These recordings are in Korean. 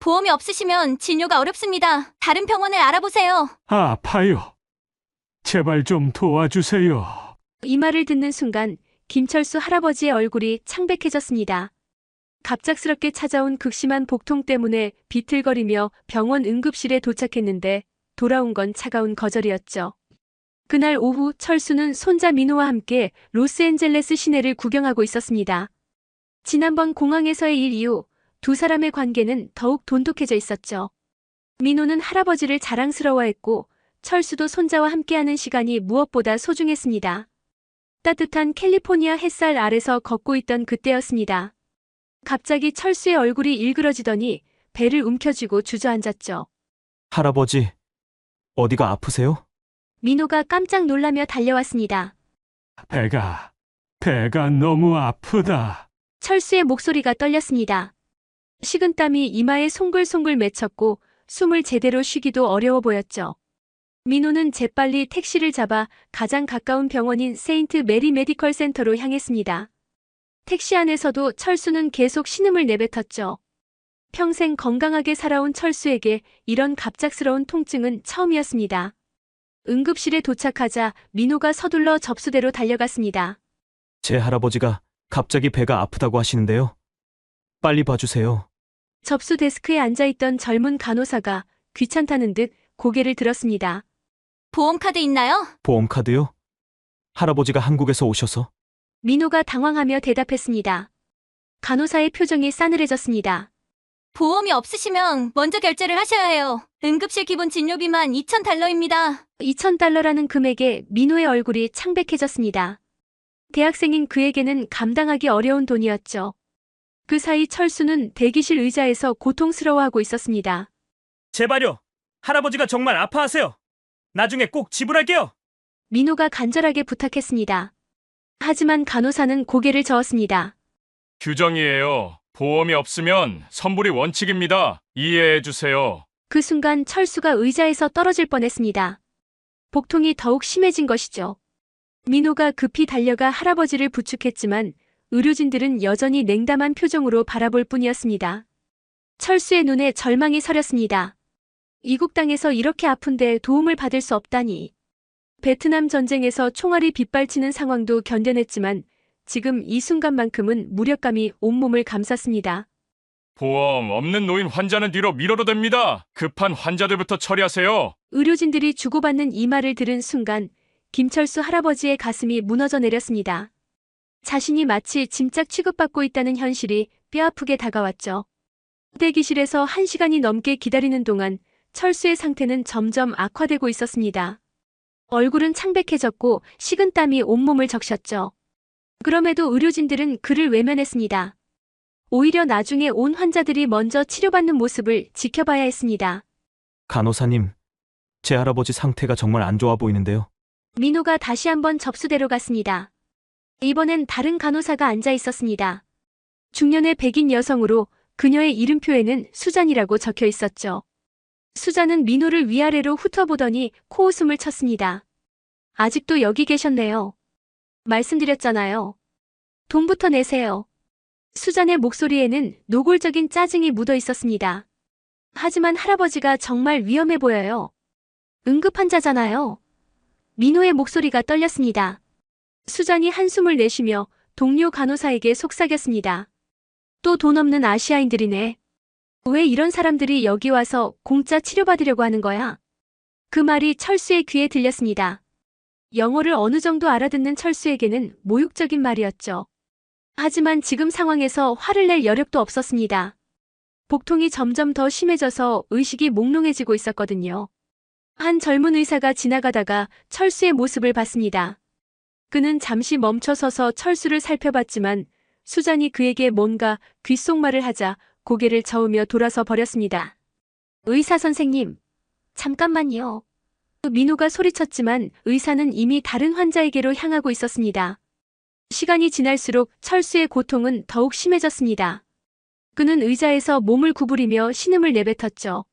보험이 없으시면 진료가 어렵습니다. 다른 병원을 알아보세요. 아파요. 제발 좀 도와주세요. 이 말을 듣는 순간 김철수 할아버지의 얼굴이 창백해졌습니다. 갑작스럽게 찾아온 극심한 복통 때문에 비틀거리며 병원 응급실에 도착했는데 돌아온 건 차가운 거절이었죠. 그날 오후 철수는 손자 민호와 함께 로스앤젤레스 시내를 구경하고 있었습니다. 지난번 공항에서의 일 이후 두 사람의 관계는 더욱 돈독해져 있었죠. 민호는 할아버지를 자랑스러워했고 철수도 손자와 함께하는 시간이 무엇보다 소중했습니다. 따뜻한 캘리포니아 햇살 아래서 걷고 있던 그때였습니다. 갑자기 철수의 얼굴이 일그러지더니 배를 움켜쥐고 주저앉았죠. 할아버지, 어디가 아프세요? 민호가 깜짝 놀라며 달려왔습니다. 배가 너무 아프다. 철수의 목소리가 떨렸습니다. 식은땀이 이마에 송글송글 맺혔고 숨을 제대로 쉬기도 어려워 보였죠. 민호는 재빨리 택시를 잡아 가장 가까운 병원인 세인트 메리 메디컬 센터로 향했습니다. 택시 안에서도 철수는 계속 신음을 내뱉었죠. 평생 건강하게 살아온 철수에게 이런 갑작스러운 통증은 처음이었습니다. 응급실에 도착하자 민호가 서둘러 접수대로 달려갔습니다. 제 할아버지가 갑자기 배가 아프다고 하시는데요. 빨리 봐주세요. 접수 데스크에 앉아있던 젊은 간호사가 귀찮다는 듯 고개를 들었습니다. 보험카드 있나요? 보험카드요? 할아버지가 한국에서 오셔서? 민호가 당황하며 대답했습니다. 간호사의 표정이 싸늘해졌습니다. 보험이 없으시면 먼저 결제를 하셔야 해요. 응급실 기본 진료비만 2,000달러입니다. 2,000달러라는 금액에 민호의 얼굴이 창백해졌습니다. 대학생인 그에게는 감당하기 어려운 돈이었죠. 그 사이 철수는 대기실 의자에서 고통스러워하고 있었습니다. 제발요. 할아버지가 정말 아파하세요. 나중에 꼭 지불할게요. 민호가 간절하게 부탁했습니다. 하지만 간호사는 고개를 저었습니다. 규정이에요. 보험이 없으면 선불이 원칙입니다. 이해해 주세요. 그 순간 철수가 의자에서 떨어질 뻔했습니다. 복통이 더욱 심해진 것이죠. 민호가 급히 달려가 할아버지를 부축했지만 의료진들은 여전히 냉담한 표정으로 바라볼 뿐이었습니다. 철수의 눈에 절망이 서렸습니다. 이국 땅에서 이렇게 아픈데 도움을 받을 수 없다니. 베트남 전쟁에서 총알이 빗발치는 상황도 견뎌냈지만 지금 이 순간만큼은 무력감이 온몸을 감쌌습니다. 보험 없는 노인 환자는 뒤로 밀어도 됩니다. 급한 환자들부터 처리하세요. 의료진들이 주고받는 이 말을 들은 순간 김철수 할아버지의 가슴이 무너져 내렸습니다. 자신이 마치 짐짝 취급받고 있다는 현실이 뼈아프게 다가왔죠. 대기실에서 1시간이 넘게 기다리는 동안 철수의 상태는 점점 악화되고 있었습니다. 얼굴은 창백해졌고 식은땀이 온몸을 적셨죠. 그럼에도 의료진들은 그를 외면했습니다. 오히려 나중에 온 환자들이 먼저 치료받는 모습을 지켜봐야 했습니다. 간호사님, 제 할아버지 상태가 정말 안 좋아 보이는데요. 민호가 다시 한번 접수대로 갔습니다. 이번엔 다른 간호사가 앉아 있었습니다. 중년의 백인 여성으로 그녀의 이름표에는 수잔이라고 적혀 있었죠. 수잔은 민호를 위아래로 훑어보더니 코웃음을 쳤습니다. 아직도 여기 계셨네요. 말씀드렸잖아요. 돈부터 내세요. 수잔의 목소리에는 노골적인 짜증이 묻어 있었습니다. 하지만 할아버지가 정말 위험해 보여요. 응급환자잖아요. 민호의 목소리가 떨렸습니다. 수잔이 한숨을 내쉬며 동료 간호사에게 속삭였습니다. 또 돈 없는 아시아인들이네. 왜 이런 사람들이 여기 와서 공짜 치료받으려고 하는 거야? 그 말이 철수의 귀에 들렸습니다. 영어를 어느 정도 알아듣는 철수에게는 모욕적인 말이었죠. 하지만 지금 상황에서 화를 낼 여력도 없었습니다. 복통이 점점 더 심해져서 의식이 몽롱해지고 있었거든요. 한 젊은 의사가 지나가다가 철수의 모습을 봤습니다. 그는 잠시 멈춰서서 철수를 살펴봤지만 수잔이 그에게 뭔가 귓속말을 하자 고개를 저으며 돌아서 버렸습니다. 의사 선생님, 잠깐만요. 민호가 소리쳤지만 의사는 이미 다른 환자에게로 향하고 있었습니다. 시간이 지날수록 철수의 고통은 더욱 심해졌습니다. 그는 의자에서 몸을 구부리며 신음을 내뱉었죠.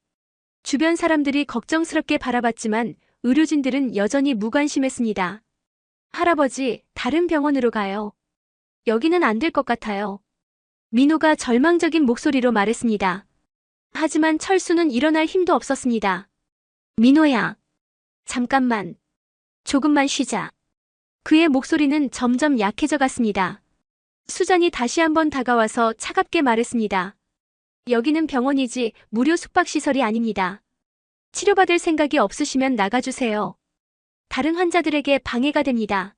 주변 사람들이 걱정스럽게 바라봤지만 의료진들은 여전히 무관심했습니다. 할아버지, 다른 병원으로 가요. 여기는 안 될 것 같아요. 민호가 절망적인 목소리로 말했습니다. 하지만 철수는 일어날 힘도 없었습니다. 민호야. 잠깐만. 조금만 쉬자. 그의 목소리는 점점 약해져 갔습니다. 수잔이 다시 한번 다가와서 차갑게 말했습니다. 여기는 병원이지 무료 숙박시설이 아닙니다. 치료받을 생각이 없으시면 나가주세요. 다른 환자들에게 방해가 됩니다.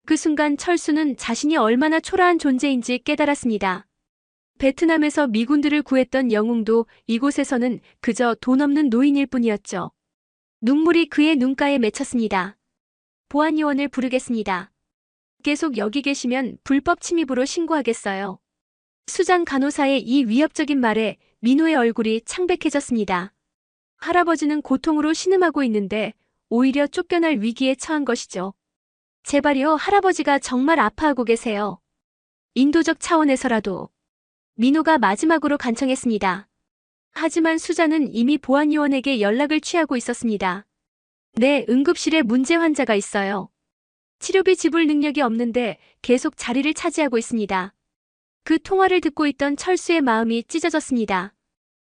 그 순간 철수는 자신이 얼마나 초라한 존재인지 깨달았습니다. 베트남에서 미군들을 구했던 영웅도 이곳에서는 그저 돈 없는 노인일 뿐이었죠. 눈물이 그의 눈가에 맺혔습니다. 보안요원을 부르겠습니다. 계속 여기 계시면 불법 침입으로 신고하겠어요. 수장 간호사의 이 위협적인 말에 민호의 얼굴이 창백해졌습니다. 할아버지는 고통으로 신음하고 있는데 오히려 쫓겨날 위기에 처한 것이죠. 제발요, 할아버지가 정말 아파하고 계세요. 인도적 차원에서라도. 민호가 마지막으로 간청했습니다. 하지만 수자는 이미 보안요원에게 연락을 취하고 있었습니다. 네, 응급실에 문제 환자가 있어요. 치료비 지불 능력이 없는데 계속 자리를 차지하고 있습니다. 그 통화를 듣고 있던 철수의 마음이 찢어졌습니다.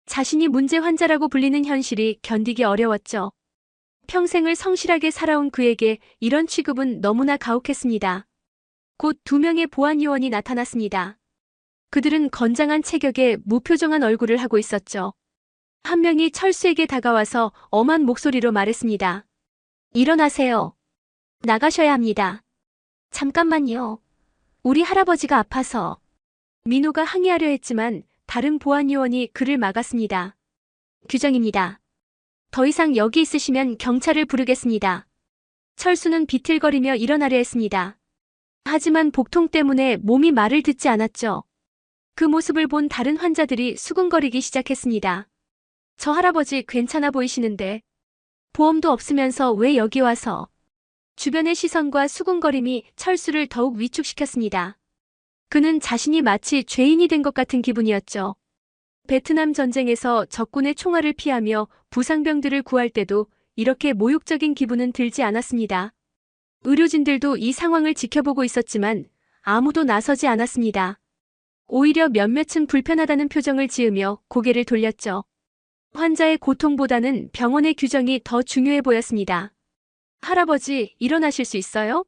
자신이 문제 환자라고 불리는 현실이 견디기 어려웠죠. 평생을 성실하게 살아온 그에게 이런 취급은 너무나 가혹했습니다. 곧 2명의 보안요원이 나타났습니다. 그들은 건장한 체격에 무표정한 얼굴을 하고 있었죠. 한 명이 철수에게 다가와서 엄한 목소리로 말했습니다. 일어나세요. 나가셔야 합니다. 잠깐만요. 우리 할아버지가 아파서. 민호가 항의하려 했지만 다른 보안요원이 그를 막았습니다. 규정입니다. 더 이상 여기 있으시면 경찰을 부르겠습니다. 철수는 비틀거리며 일어나려 했습니다. 하지만 복통 때문에 몸이 말을 듣지 않았죠. 그 모습을 본 다른 환자들이 수군거리기 시작했습니다. 저 할아버지 괜찮아 보이시는데 보험도 없으면서 왜 여기 와서. 주변의 시선과 수군거림이 철수를 더욱 위축시켰습니다. 그는 자신이 마치 죄인이 된 것 같은 기분이었죠. 베트남 전쟁에서 적군의 총알을 피하며 부상병들을 구할 때도 이렇게 모욕적인 기분은 들지 않았습니다. 의료진들도 이 상황을 지켜보고 있었지만 아무도 나서지 않았습니다. 오히려 몇몇은 불편하다는 표정을 지으며 고개를 돌렸죠. 환자의 고통보다는 병원의 규정이 더 중요해 보였습니다. 할아버지, 일어나실 수 있어요?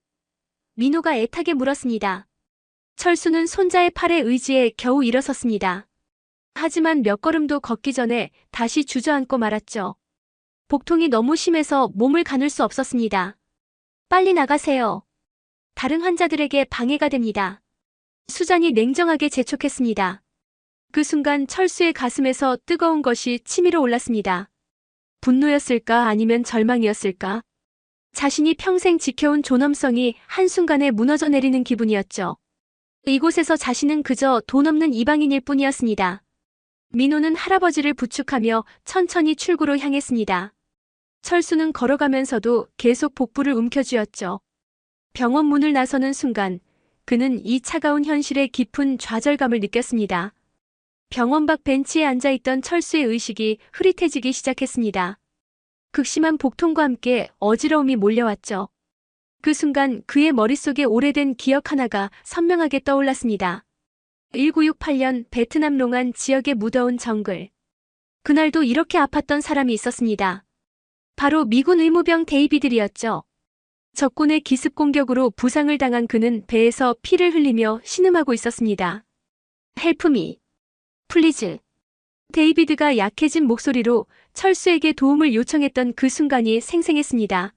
민호가 애타게 물었습니다. 철수는 손자의 팔에 의지해 겨우 일어섰습니다. 하지만 몇 걸음도 걷기 전에 다시 주저앉고 말았죠. 복통이 너무 심해서 몸을 가눌 수 없었습니다. 빨리 나가세요. 다른 환자들에게 방해가 됩니다. 수잔이 냉정하게 재촉했습니다. 그 순간 철수의 가슴에서 뜨거운 것이 치밀어 올랐습니다. 분노였을까 아니면 절망이었을까? 자신이 평생 지켜온 존엄성이 한순간에 무너져 내리는 기분이었죠. 이곳에서 자신은 그저 돈 없는 이방인일 뿐이었습니다. 민호는 할아버지를 부축하며 천천히 출구로 향했습니다. 철수는 걸어가면서도 계속 복부를 움켜쥐었죠. 병원 문을 나서는 순간 그는 이 차가운 현실의 깊은 좌절감을 느꼈습니다. 병원 밖 벤치에 앉아있던 철수의 의식이 흐릿해지기 시작했습니다. 극심한 복통과 함께 어지러움이 몰려왔죠. 그 순간 그의 머릿속에 오래된 기억 하나가 선명하게 떠올랐습니다. 1968년 베트남 롱안 지역의 무더운 정글. 그날도 이렇게 아팠던 사람이 있었습니다. 바로 미군 의무병 데이비들이었죠. 적군의 기습 공격으로 부상을 당한 그는 배에서 피를 흘리며 신음하고 있었습니다. Help me. Please. 데이비드가 약해진 목소리로 철수에게 도움을 요청했던 그 순간이 생생했습니다.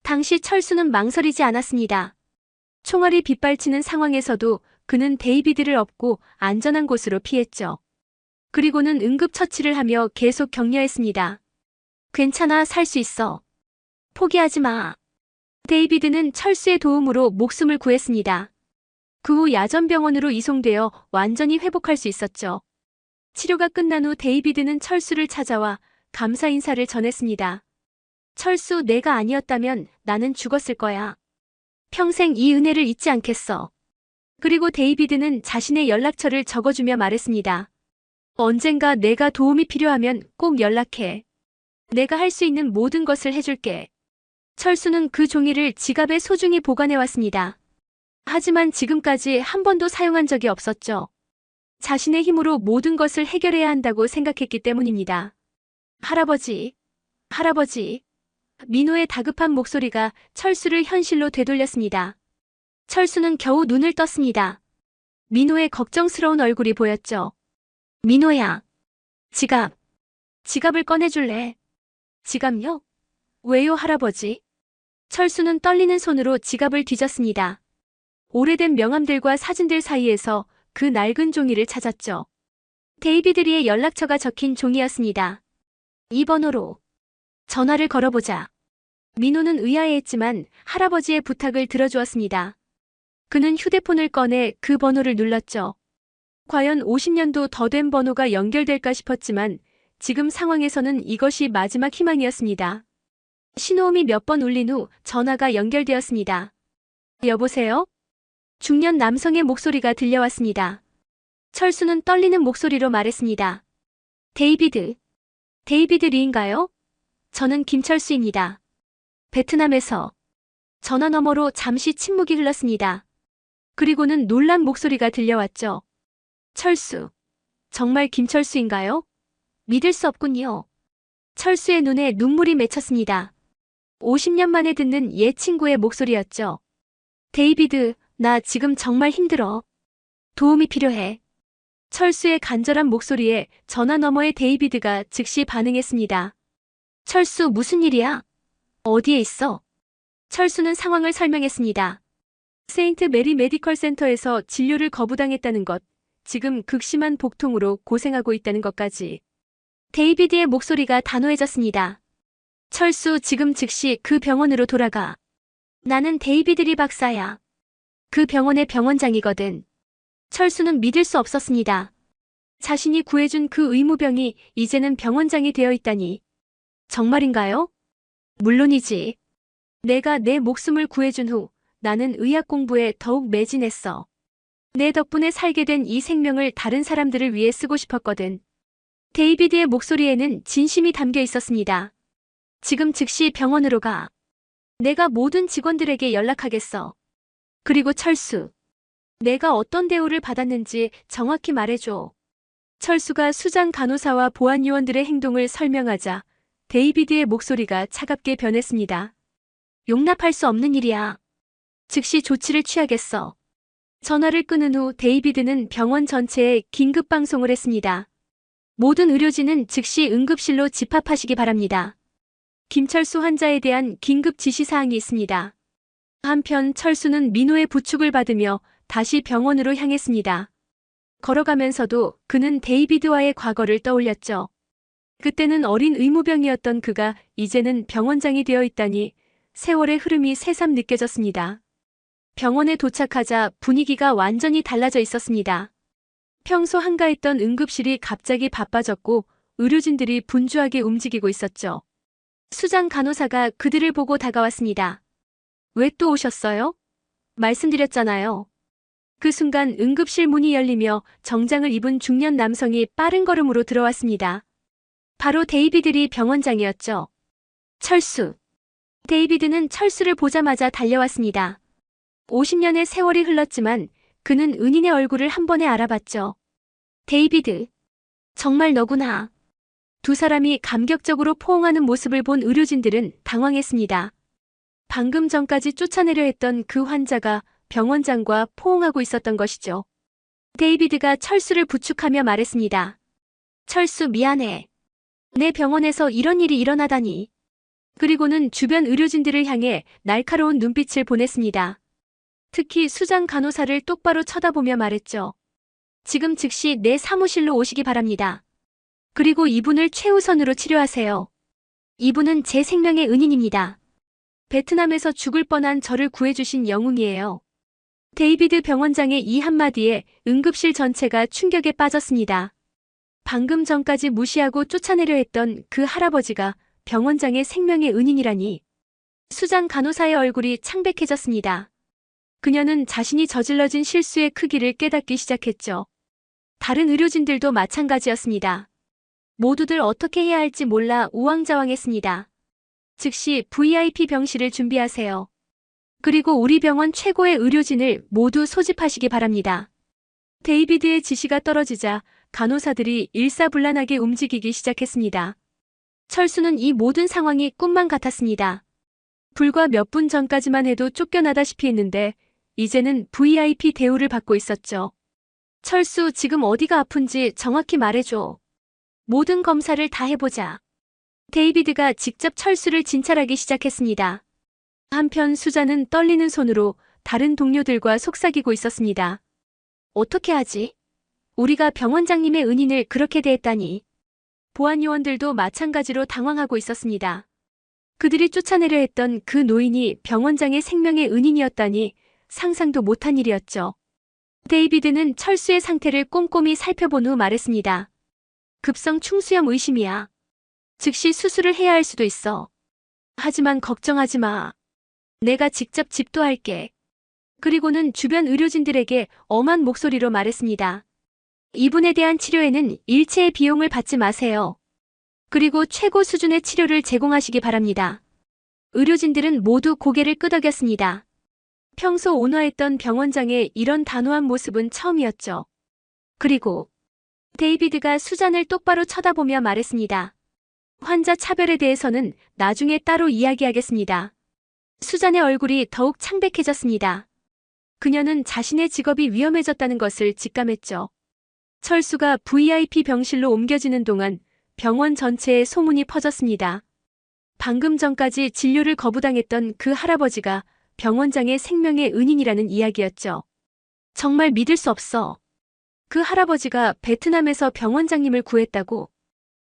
당시 철수는 망설이지 않았습니다. 총알이 빗발치는 상황에서도 그는 데이비드를 업고 안전한 곳으로 피했죠. 그리고는 응급처치를 하며 계속 격려했습니다. 괜찮아, 살 수 있어. 포기하지 마. 데이비드는 철수의 도움으로 목숨을 구했습니다. 그 후 야전병원으로 이송되어 완전히 회복할 수 있었죠. 치료가 끝난 후 데이비드는 철수를 찾아와 감사 인사를 전했습니다. 철수, 내가 아니었다면 나는 죽었을 거야. 평생 이 은혜를 잊지 않겠어. 그리고 데이비드는 자신의 연락처를 적어주며 말했습니다. 언젠가 내가 도움이 필요하면 꼭 연락해. 내가 할 수 있는 모든 것을 해줄게. 철수는 그 종이를 지갑에 소중히 보관해왔습니다. 하지만 지금까지 한 번도 사용한 적이 없었죠. 자신의 힘으로 모든 것을 해결해야 한다고 생각했기 때문입니다. 할아버지, 할아버지. 민호의 다급한 목소리가 철수를 현실로 되돌렸습니다. 철수는 겨우 눈을 떴습니다. 민호의 걱정스러운 얼굴이 보였죠. 민호야, 지갑을 꺼내줄래? 지갑요? 왜요, 할아버지? 철수는 떨리는 손으로 지갑을 뒤졌습니다. 오래된 명함들과 사진들 사이에서 그 낡은 종이를 찾았죠. 데이비드리의 연락처가 적힌 종이였습니다. 이 번호로 전화를 걸어보자. 민호는 의아해했지만 할아버지의 부탁을 들어주었습니다. 그는 휴대폰을 꺼내 그 번호를 눌렀죠. 과연 50년도 더 된 번호가 연결될까 싶었지만 지금 상황에서는 이것이 마지막 희망이었습니다. 신호음이 몇 번 울린 후 전화가 연결되었습니다. 여보세요? 중년 남성의 목소리가 들려왔습니다. 철수는 떨리는 목소리로 말했습니다. 데이비드 리인가요? 저는 김철수입니다. 베트남에서. 전화 너머로 잠시 침묵이 흘렀습니다. 그리고는 놀란 목소리가 들려왔죠. 철수. 정말 김철수인가요? 믿을 수 없군요. 철수의 눈에 눈물이 맺혔습니다. 50년 만에 듣는 옛 친구의 목소리였죠. 데이비드, 나 지금 정말 힘들어. 도움이 필요해. 철수의 간절한 목소리에 전화 너머의 데이비드가 즉시 반응했습니다. 철수, 무슨 일이야? 어디에 있어? 철수는 상황을 설명했습니다. 세인트 메리 메디컬 센터에서 진료를 거부당했다는 것, 지금 극심한 복통으로 고생하고 있다는 것까지. 데이비드의 목소리가 단호해졌습니다. 철수, 지금 즉시 그 병원으로 돌아가. 나는 데이비드 리 박사야. 그 병원의 병원장이거든. 철수는 믿을 수 없었습니다. 자신이 구해준 그 의무병이 이제는 병원장이 되어 있다니. 정말인가요? 물론이지. 내가 내 목숨을 구해준 후 나는 의학 공부에 더욱 매진했어. 내 덕분에 살게 된 이 생명을 다른 사람들을 위해 쓰고 싶었거든. 데이비드의 목소리에는 진심이 담겨 있었습니다. 지금 즉시 병원으로 가. 내가 모든 직원들에게 연락하겠어. 그리고 철수. 내가 어떤 대우를 받았는지 정확히 말해줘. 철수가 수장 간호사와 보안 요원들의 행동을 설명하자 데이비드의 목소리가 차갑게 변했습니다. 용납할 수 없는 일이야. 즉시 조치를 취하겠어. 전화를 끊은 후 데이비드는 병원 전체에 긴급 방송을 했습니다. 모든 의료진은 즉시 응급실로 집합하시기 바랍니다. 김철수 환자에 대한 긴급 지시사항이 있습니다. 한편 철수는 민호의 부축을 받으며 다시 병원으로 향했습니다. 걸어가면서도 그는 데이비드와의 과거를 떠올렸죠. 그때는 어린 의무병이었던 그가 이제는 병원장이 되어 있다니 세월의 흐름이 새삼 느껴졌습니다. 병원에 도착하자 분위기가 완전히 달라져 있었습니다. 평소 한가했던 응급실이 갑자기 바빠졌고 의료진들이 분주하게 움직이고 있었죠. 수장 간호사가 그들을 보고 다가왔습니다. 왜 또 오셨어요? 말씀드렸잖아요. 그 순간 응급실 문이 열리며 정장을 입은 중년 남성이 빠른 걸음으로 들어왔습니다. 바로 데이비드 리 병원장이었죠. 철수. 데이비드는 철수를 보자마자 달려왔습니다. 50년의 세월이 흘렀지만 그는 은인의 얼굴을 한 번에 알아봤죠. 데이비드. 정말 너구나. 두 사람이 감격적으로 포옹하는 모습을 본 의료진들은 당황했습니다. 방금 전까지 쫓아내려 했던 그 환자가 병원장과 포옹하고 있었던 것이죠. 데이비드가 철수를 부축하며 말했습니다. 철수, 미안해. 내 병원에서 이런 일이 일어나다니. 그리고는 주변 의료진들을 향해 날카로운 눈빛을 보냈습니다. 특히 수장 간호사를 똑바로 쳐다보며 말했죠. 지금 즉시 내 사무실로 오시기 바랍니다. 그리고 이분을 최우선으로 치료하세요. 이분은 제 생명의 은인입니다. 베트남에서 죽을 뻔한 저를 구해주신 영웅이에요. 데이비드 병원장의 이 한마디에 응급실 전체가 충격에 빠졌습니다. 방금 전까지 무시하고 쫓아내려 했던 그 할아버지가 병원장의 생명의 은인이라니. 수장 간호사의 얼굴이 창백해졌습니다. 그녀는 자신이 저질러진 실수의 크기를 깨닫기 시작했죠. 다른 의료진들도 마찬가지였습니다. 모두들 어떻게 해야 할지 몰라 우왕좌왕했습니다. 즉시 VIP 병실을 준비하세요. 그리고 우리 병원 최고의 의료진을 모두 소집하시기 바랍니다. 데이비드의 지시가 떨어지자 간호사들이 일사불란하게 움직이기 시작했습니다. 철수는 이 모든 상황이 꿈만 같았습니다. 불과 몇 분 전까지만 해도 쫓겨나다시피 했는데 이제는 VIP 대우를 받고 있었죠. 철수, 지금 어디가 아픈지 정확히 말해줘. 모든 검사를 다 해보자. 데이비드가 직접 철수를 진찰하기 시작했습니다. 한편 수자는 떨리는 손으로 다른 동료들과 속삭이고 있었습니다. 어떻게 하지? 우리가 병원장님의 은인을 그렇게 대했다니. 보안 요원들도 마찬가지로 당황하고 있었습니다. 그들이 쫓아내려 했던 그 노인이 병원장의 생명의 은인이었다니 상상도 못한 일이었죠. 데이비드는 철수의 상태를 꼼꼼히 살펴본 후 말했습니다. 급성 충수염 의심이야. 즉시 수술을 해야 할 수도 있어. 하지만 걱정하지 마. 내가 직접 집도할게. 그리고는 주변 의료진들에게 엄한 목소리로 말했습니다. 이분에 대한 치료에는 일체의 비용을 받지 마세요. 그리고 최고 수준의 치료를 제공하시기 바랍니다. 의료진들은 모두 고개를 끄덕였습니다. 평소 온화했던 병원장의 이런 단호한 모습은 처음이었죠. 그리고 데이비드가 수잔을 똑바로 쳐다보며 말했습니다. 환자 차별에 대해서는 나중에 따로 이야기하겠습니다. 수잔의 얼굴이 더욱 창백해졌습니다. 그녀는 자신의 직업이 위험해졌다는 것을 직감했죠. 철수가 VIP 병실로 옮겨지는 동안 병원 전체에 소문이 퍼졌습니다. 방금 전까지 진료를 거부당했던 그 할아버지가 병원장의 생명의 은인이라는 이야기였죠. 정말 믿을 수 없어. 그 할아버지가 베트남에서 병원장님을 구했다고?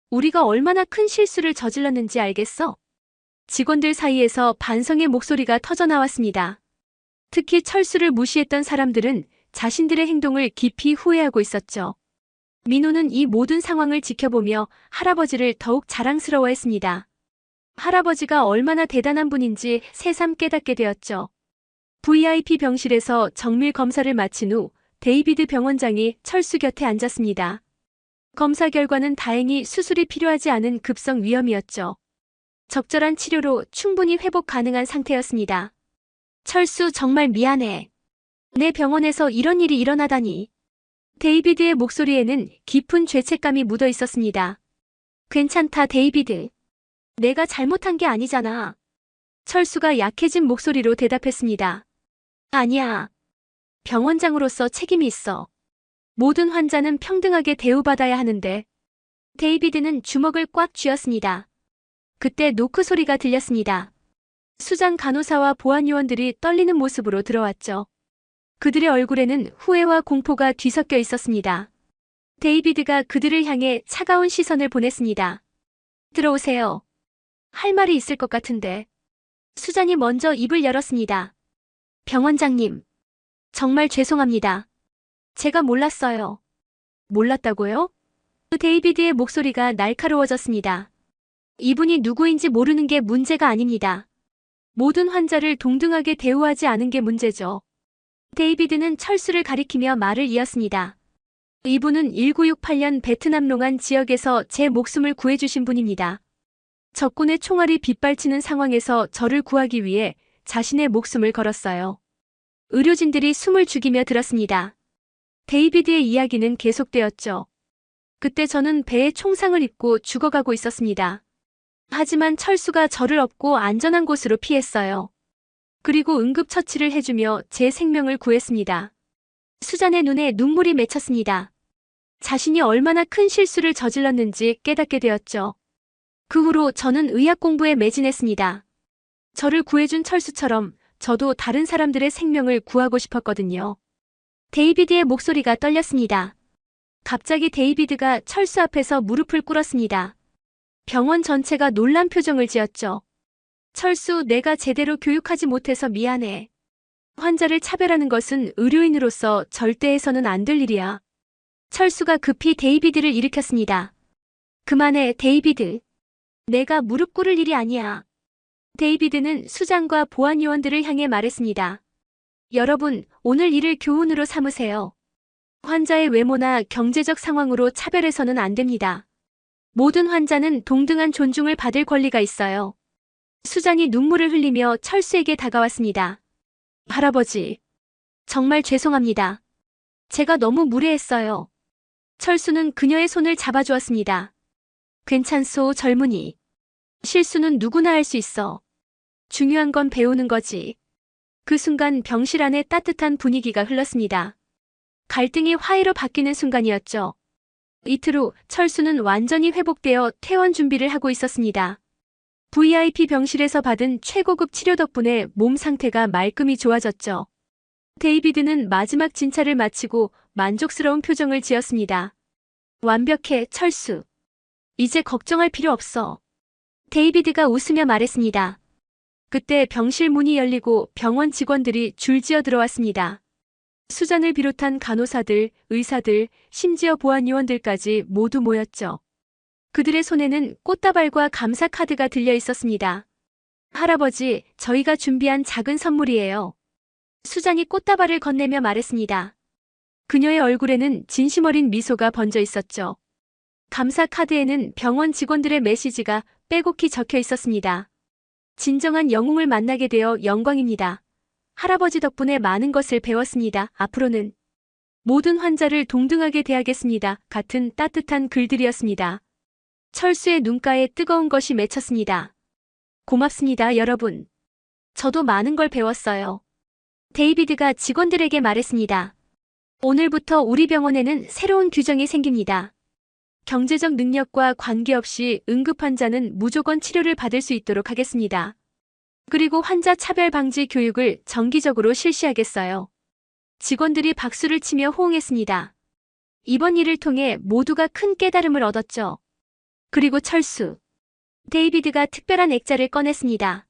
우리가 얼마나 큰 실수를 저질렀는지 알겠어? 직원들 사이에서 반성의 목소리가 터져나왔습니다. 특히 철수를 무시했던 사람들은 자신들의 행동을 깊이 후회하고 있었죠. 민호는 이 모든 상황을 지켜보며 할아버지를 더욱 자랑스러워했습니다. 할아버지가 얼마나 대단한 분인지 새삼 깨닫게 되었죠. VIP 병실에서 정밀 검사를 마친 후 데이비드 병원장이 철수 곁에 앉았습니다. 검사 결과는 다행히 수술이 필요하지 않은 급성 위염이었죠. 적절한 치료로 충분히 회복 가능한 상태였습니다. 철수, 정말 미안해. 내 병원에서 이런 일이 일어나다니. 데이비드의 목소리에는 깊은 죄책감이 묻어 있었습니다. 괜찮다, 데이비드. 내가 잘못한 게 아니잖아. 철수가 약해진 목소리로 대답했습니다. 아니야. 병원장으로서 책임이 있어. 모든 환자는 평등하게 대우받아야 하는데. 데이비드는 주먹을 꽉 쥐었습니다. 그때 노크 소리가 들렸습니다. 수장 간호사와 보안 요원들이 떨리는 모습으로 들어왔죠. 그들의 얼굴에는 후회와 공포가 뒤섞여 있었습니다. 데이비드가 그들을 향해 차가운 시선을 보냈습니다. 들어오세요. 할 말이 있을 것 같은데. 수잔이 먼저 입을 열었습니다. 병원장님, 정말 죄송합니다. 제가 몰랐어요. 몰랐다고요? 데이비드의 목소리가 날카로워졌습니다. 이분이 누구인지 모르는 게 문제가 아닙니다. 모든 환자를 동등하게 대우하지 않은 게 문제죠. 데이비드는 철수를 가리키며 말을 이었습니다. 이분은 1968년 베트남 롱안 지역에서 제 목숨을 구해주신 분입니다. 적군의 총알이 빗발치는 상황에서 저를 구하기 위해 자신의 목숨을 걸었어요. 의료진들이 숨을 죽이며 들었습니다. 데이비드의 이야기는 계속되었죠. 그때 저는 배에 총상을 입고 죽어가고 있었습니다. 하지만 철수가 저를 업고 안전한 곳으로 피했어요. 그리고 응급처치를 해주며 제 생명을 구했습니다. 수잔의 눈에 눈물이 맺혔습니다. 자신이 얼마나 큰 실수를 저질렀는지 깨닫게 되었죠. 그 후로 저는 의학 공부에 매진했습니다. 저를 구해준 철수처럼 저도 다른 사람들의 생명을 구하고 싶었거든요. 데이비드의 목소리가 떨렸습니다. 갑자기 데이비드가 철수 앞에서 무릎을 꿇었습니다. 병원 전체가 놀란 표정을 지었죠. 철수, 내가 제대로 교육하지 못해서 미안해. 환자를 차별하는 것은 의료인으로서 절대 해서는 안 될 일이야. 철수가 급히 데이비드를 일으켰습니다. 그만해, 데이비드. 내가 무릎 꿇을 일이 아니야. 데이비드는 수장과 보안 요원들을 향해 말했습니다. 여러분, 오늘 일을 교훈으로 삼으세요. 환자의 외모나 경제적 상황으로 차별해서는 안 됩니다. 모든 환자는 동등한 존중을 받을 권리가 있어요. 수장이 눈물을 흘리며 철수에게 다가왔습니다. 할아버지, 정말 죄송합니다. 제가 너무 무례했어요. 철수는 그녀의 손을 잡아주었습니다. 괜찮소, 젊은이. 실수는 누구나 할 수 있어. 중요한 건 배우는 거지. 그 순간 병실 안에 따뜻한 분위기가 흘렀습니다. 갈등이 화해로 바뀌는 순간이었죠. 이틀 후 철수는 완전히 회복되어 퇴원 준비를 하고 있었습니다. VIP 병실에서 받은 최고급 치료 덕분에 몸 상태가 말끔히 좋아졌죠. 데이비드는 마지막 진찰을 마치고 만족스러운 표정을 지었습니다. 완벽해, 철수. 이제 걱정할 필요 없어. 데이비드가 웃으며 말했습니다. 그때 병실 문이 열리고 병원 직원들이 줄지어 들어왔습니다. 수잔을 비롯한 간호사들, 의사들, 심지어 보안요원들까지 모두 모였죠. 그들의 손에는 꽃다발과 감사 카드가 들려 있었습니다. 할아버지, 저희가 준비한 작은 선물이에요. 수잔이 꽃다발을 건네며 말했습니다. 그녀의 얼굴에는 진심 어린 미소가 번져 있었죠. 감사 카드에는 병원 직원들의 메시지가 빼곡히 적혀 있었습니다. 진정한 영웅을 만나게 되어 영광입니다. 할아버지 덕분에 많은 것을 배웠습니다. 앞으로는 모든 환자를 동등하게 대하겠습니다. 같은 따뜻한 글들이었습니다. 철수의 눈가에 뜨거운 것이 맺혔습니다. 고맙습니다, 여러분. 저도 많은 걸 배웠어요. 데이비드가 직원들에게 말했습니다. 오늘부터 우리 병원에는 새로운 규정이 생깁니다. 경제적 능력과 관계없이 응급 환자는 무조건 치료를 받을 수 있도록 하겠습니다. 그리고 환자 차별 방지 교육을 정기적으로 실시하겠어요. 직원들이 박수를 치며 호응했습니다. 이번 일을 통해 모두가 큰 깨달음을 얻었죠. 그리고 철수. 데이비드가 특별한 액자를 꺼냈습니다.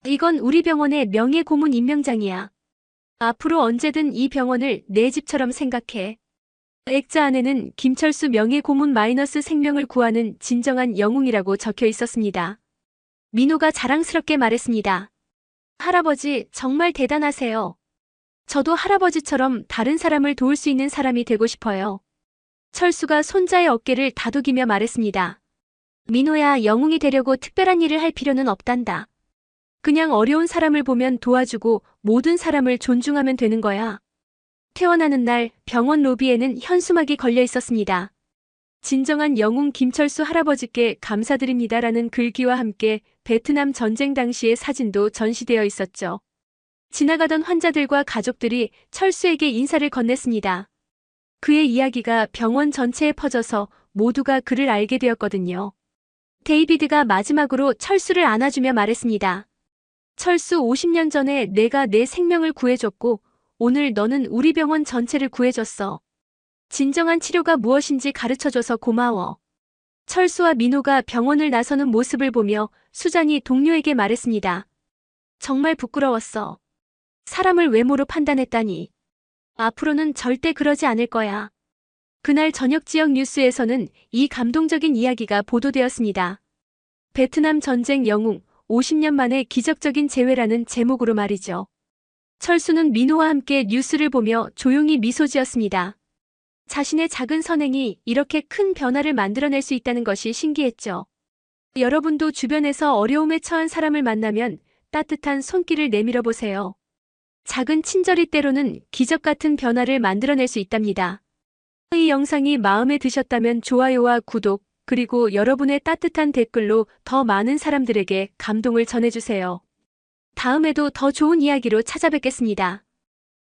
이건 우리 병원의 명예 고문 임명장이야. 앞으로 언제든 이 병원을 내 집처럼 생각해. 액자 안에는 김철수 명예 고문 마이너스 생명을 구하는 진정한 영웅이라고 적혀 있었습니다. 민호가 자랑스럽게 말했습니다. 할아버지, 정말 대단하세요. 저도 할아버지처럼 다른 사람을 도울 수 있는 사람이 되고 싶어요. 철수가 손자의 어깨를 다독이며 말했습니다. 민호야, 영웅이 되려고 특별한 일을 할 필요는 없단다. 그냥 어려운 사람을 보면 도와주고 모든 사람을 존중하면 되는 거야. 퇴원하는 날 병원 로비에는 현수막이 걸려 있었습니다. 진정한 영웅 김철수 할아버지께 감사드립니다라는 글귀와 함께 베트남 전쟁 당시의 사진도 전시되어 있었죠. 지나가던 환자들과 가족들이 철수에게 인사를 건넸습니다. 그의 이야기가 병원 전체에 퍼져서 모두가 그를 알게 되었거든요. 데이비드가 마지막으로 철수를 안아주며 말했습니다. 철수, 50년 전에 내가 내 생명을 구해줬고 오늘 너는 우리 병원 전체를 구해줬어. 진정한 치료가 무엇인지 가르쳐줘서 고마워. 철수와 민호가 병원을 나서는 모습을 보며 수잔이 동료에게 말했습니다. 정말 부끄러웠어. 사람을 외모로 판단했다니. 앞으로는 절대 그러지 않을 거야. 그날 저녁 지역 뉴스에서는 이 감동적인 이야기가 보도되었습니다. 베트남 전쟁 영웅, 50년 만에 기적적인 재회라는 제목으로 말이죠. 철수는 민호와 함께 뉴스를 보며 조용히 미소 지었습니다. 자신의 작은 선행이 이렇게 큰 변화를 만들어낼 수 있다는 것이 신기했죠. 여러분도 주변에서 어려움에 처한 사람을 만나면 따뜻한 손길을 내밀어 보세요. 작은 친절이 때로는 기적 같은 변화를 만들어낼 수 있답니다. 이 영상이 마음에 드셨다면 좋아요와 구독, 그리고 여러분의 따뜻한 댓글로 더 많은 사람들에게 감동을 전해주세요. 다음에도 더 좋은 이야기로 찾아뵙겠습니다.